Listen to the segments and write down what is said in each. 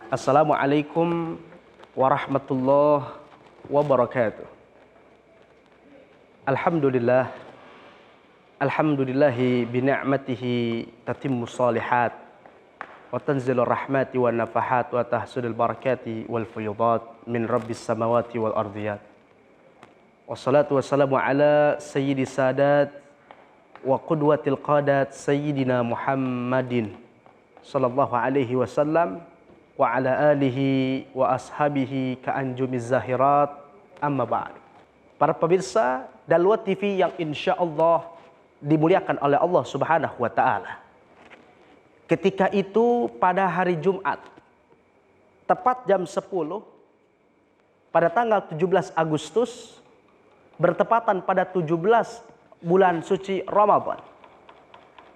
Assalamualaikum warahmatullahi wabarakatuh. Alhamdulillah, alhamdulillahi bini'matihi tatimmu salihat wa tanzilur rahmati wa nafahat wa tahsulul barakati wal fuyudat min rabbis samawati wal ardiyat. Wassalatu wassalamu ala sayyidi sadat wa qudwatil qadat sayyidina Muhammadin sallallahu alaihi wasallam wa ala alihi wa ashabihi ka'anjumiz zahirat, amma ba'd. Para pemirsa Daluat TV yang insya Allah dimuliakan oleh Allah Subhanahu wa Ta'ala. Ketika itu pada hari Jumat, tepat jam 10, pada tanggal 17 Agustus, bertepatan pada 17 bulan suci Ramadan,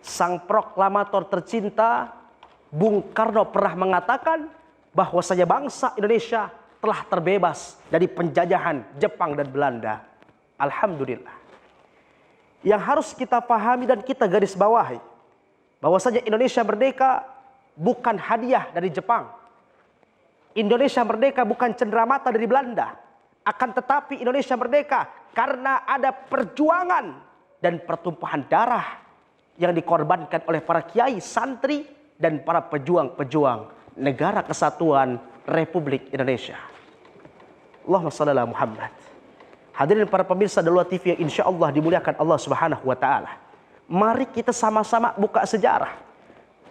sang proklamator tercinta Bung Karno pernah mengatakan bahwasanya bangsa Indonesia telah terbebas dari penjajahan Jepang dan Belanda. Alhamdulillah. Yang harus kita pahami dan kita garis bawahi, bahwasanya Indonesia merdeka bukan hadiah dari Jepang. Indonesia merdeka bukan cenderamata dari Belanda. Akan tetapi Indonesia merdeka karena ada perjuangan dan pertumpahan darah yang dikorbankan oleh para kiai, santri, dan para pejuang-pejuang negara kesatuan Republik Indonesia. Allahumma shalli ala Muhammad. Hadirin para pemirsa Daluat TV yang insya Allah dimuliakan Allah Subhanahu wa Ta'ala. Mari kita sama-sama buka sejarah.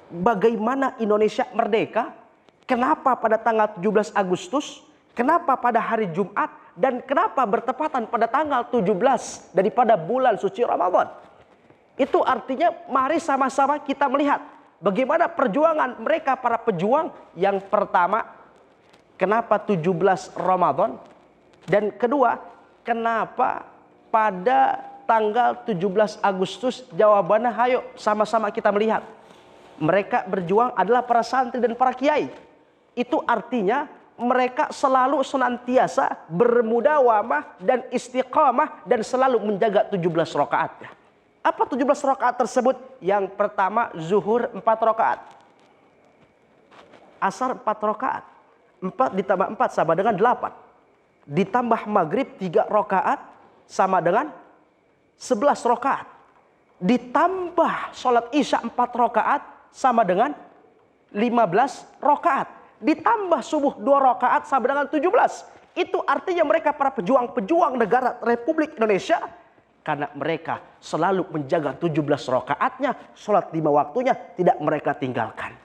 Bagaimana Indonesia merdeka? Kenapa pada tanggal 17 Agustus? Kenapa pada hari Jumat? Dan kenapa bertepatan pada tanggal 17 daripada bulan suci Ramadan? Itu artinya mari sama-sama kita melihat bagaimana perjuangan mereka para pejuang. Yang pertama, kenapa 17 Ramadan? Dan kedua, kenapa pada tanggal 17 Agustus? Jawabannya hayo sama-sama kita melihat. Mereka berjuang adalah para santri dan para kiai. Itu artinya mereka selalu senantiasa bermudawamah dan istiqamah dan selalu menjaga 17 rakaat. Apa 17 rakaat tersebut? Yang pertama, zuhur 4 rakaat. Asar 4 rakaat. 4 ditambah 4 sama dengan 8. Ditambah maghrib 3 rakaat sama dengan 11 rakaat. Ditambah sholat isya 4 rakaat sama dengan 15 rakaat. Ditambah subuh 2 rakaat sama dengan 17. Itu artinya mereka para pejuang-pejuang negara Republik Indonesia. Karena mereka selalu menjaga 17 rakaatnya, sholat 5 waktunya tidak mereka tinggalkan.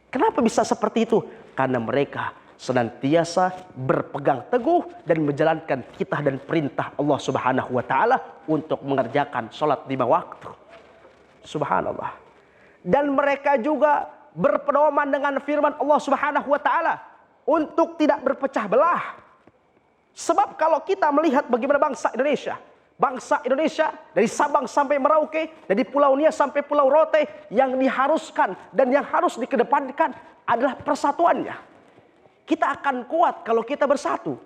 Kenapa bisa seperti itu? Karena mereka senantiasa berpegang teguh dan menjalankan titah dan perintah Allah Subhanahu wa Ta'ala untuk mengerjakan sholat 5 waktu. Subhanallah. Dan mereka juga berpedoman dengan firman Allah Subhanahu wa Ta'ala untuk tidak berpecah belah. Sebab kalau kita melihat bagaimana bangsa Indonesia dari Sabang sampai Merauke, dari Pulau Nias sampai Pulau Rote, yang diharuskan dan yang harus dikedepankan adalah persatuannya. Kita akan kuat kalau kita bersatu.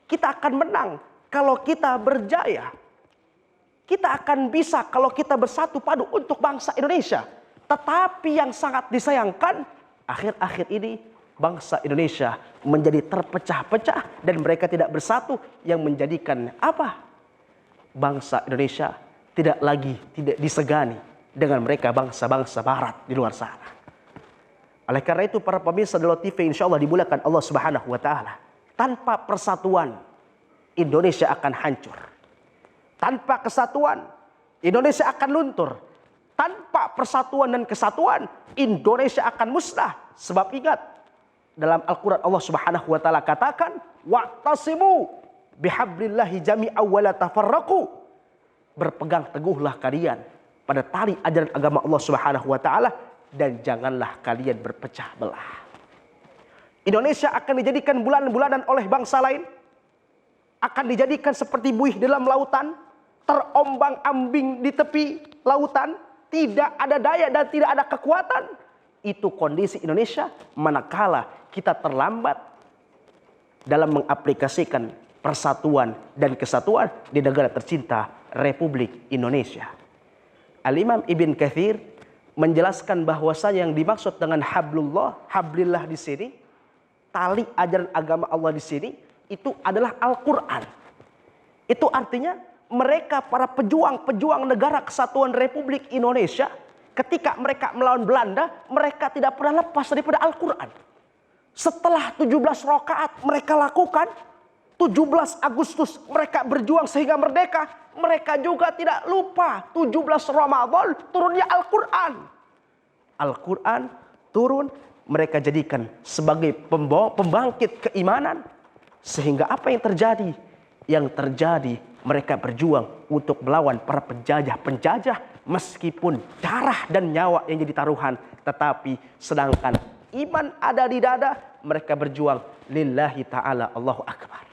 Kita akan menang kalau kita berjaya. Kita akan bisa kalau kita bersatu padu untuk bangsa Indonesia. Tetapi yang sangat disayangkan, akhir-akhir ini bangsa Indonesia menjadi terpecah-pecah dan mereka tidak bersatu, yang menjadikan apa? Bangsa Indonesia tidak disegani dengan mereka bangsa-bangsa barat di luar sana. Oleh karena itu para pemirsa Daluat TV insya Allah dimuliakan Allah Subhanahu wa Ta'ala. Tanpa persatuan Indonesia akan hancur. Tanpa kesatuan Indonesia akan luntur. Tanpa persatuan dan kesatuan Indonesia akan musnah. Sebab ingat, dalam Al-Quran Allah Subhanahu wa Ta'ala katakan, wa'tasimu bihablillahi jami'an wa la tafarraqu. Berpegang teguhlah kalian pada tali ajaran agama Allah Subhanahu wa Ta'ala dan janganlah kalian berpecah belah. Indonesia akan dijadikan bulan-bulanan oleh bangsa lain, akan dijadikan seperti buih dalam lautan, terombang-ambing di tepi lautan, tidak ada daya dan tidak ada kekuatan. Itu kondisi Indonesia manakala kita terlambat dalam mengaplikasikan persatuan dan kesatuan di negara tercinta Republik Indonesia. Al-Imam Ibn Katsir menjelaskan bahwasanya yang dimaksud dengan hablillah di sini tali ajaran agama Allah di sini itu adalah Al-Quran. Itu artinya mereka para pejuang-pejuang negara kesatuan Republik Indonesia, ketika mereka melawan Belanda, mereka tidak pernah lepas daripada Al-Quran. Setelah 17 rakaat mereka lakukan, 17 Agustus mereka berjuang sehingga merdeka, mereka juga tidak lupa 17 Ramadan turunnya Al-Quran. Al-Quran turun, mereka jadikan sebagai pembangkit keimanan. Sehingga apa yang terjadi? Yang terjadi mereka berjuang untuk melawan para penjajah-penjajah, meskipun darah dan nyawa yang jadi taruhan. Tetapi sedangkan iman ada di dada, mereka berjuang lillahi ta'ala, Allahu Akbar.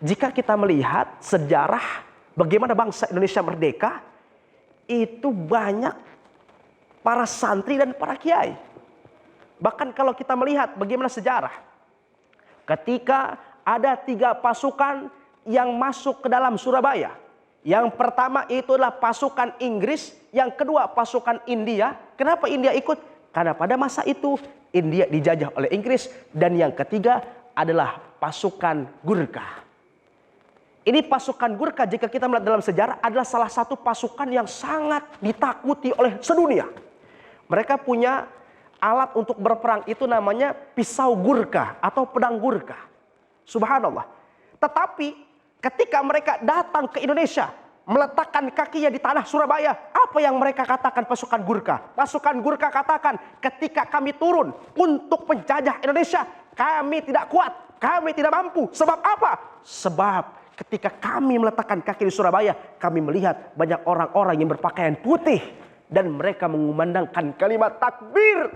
Jika kita melihat sejarah bagaimana bangsa Indonesia merdeka, itu banyak para santri dan para kiai. Bahkan kalau kita melihat bagaimana sejarah, ketika ada 3 pasukan yang masuk ke dalam Surabaya. Yang pertama itu adalah pasukan Inggris, yang kedua pasukan India. Kenapa India ikut? Karena pada masa itu India dijajah oleh Inggris. Dan yang ketiga adalah pasukan Gurkha. Ini pasukan Gurkha, jika kita melihat dalam sejarah, adalah salah satu pasukan yang sangat ditakuti oleh sedunia. Mereka punya alat untuk berperang, itu namanya pisau Gurkha atau pedang Gurkha. Subhanallah. Tetapi ketika mereka datang ke Indonesia, meletakkan kakinya di tanah Surabaya, apa yang mereka katakan pasukan Gurkha? Pasukan Gurkha katakan, ketika kami turun untuk menjajah Indonesia, kami tidak kuat, kami tidak mampu. Sebab apa? Sebab ketika kami meletakkan kaki di Surabaya, kami melihat banyak orang-orang yang berpakaian putih. Dan mereka mengumandangkan kalimat takbir,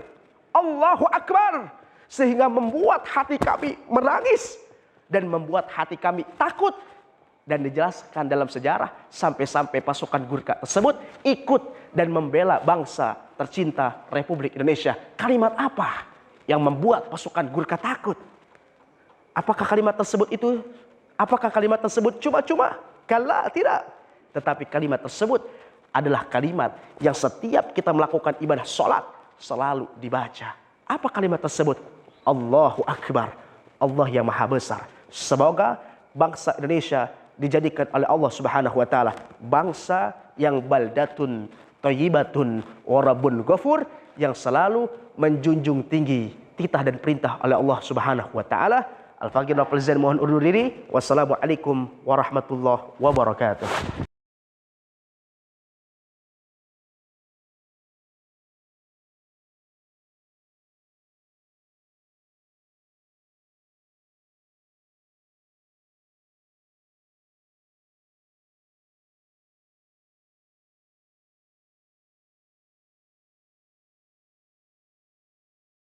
Allahu Akbar. Sehingga membuat hati kami menangis. Dan membuat hati kami takut. Dan dijelaskan dalam sejarah, sampai-sampai pasukan Gurkha tersebut ikut dan membela bangsa tercinta Republik Indonesia. Kalimat apa yang membuat pasukan Gurkha takut? Apakah kalimat tersebut itu? Apakah kalimat tersebut cuma-cuma? Kala, tidak. Tetapi kalimat tersebut adalah kalimat yang setiap kita melakukan ibadah sholat selalu dibaca. Apa kalimat tersebut? Allahu Akbar. Allah yang maha besar. Semoga bangsa Indonesia dijadikan oleh Allah Subhanahu wa taala bangsa yang baldatun thayyibatun wa rabbun ghafur, yang selalu menjunjung tinggi titah dan perintah oleh Allah Subhanahu wa taala. Al-Faqih Nafal Zain mohon undur diri. Wassalamualaikum warahmatullahi wabarakatuh.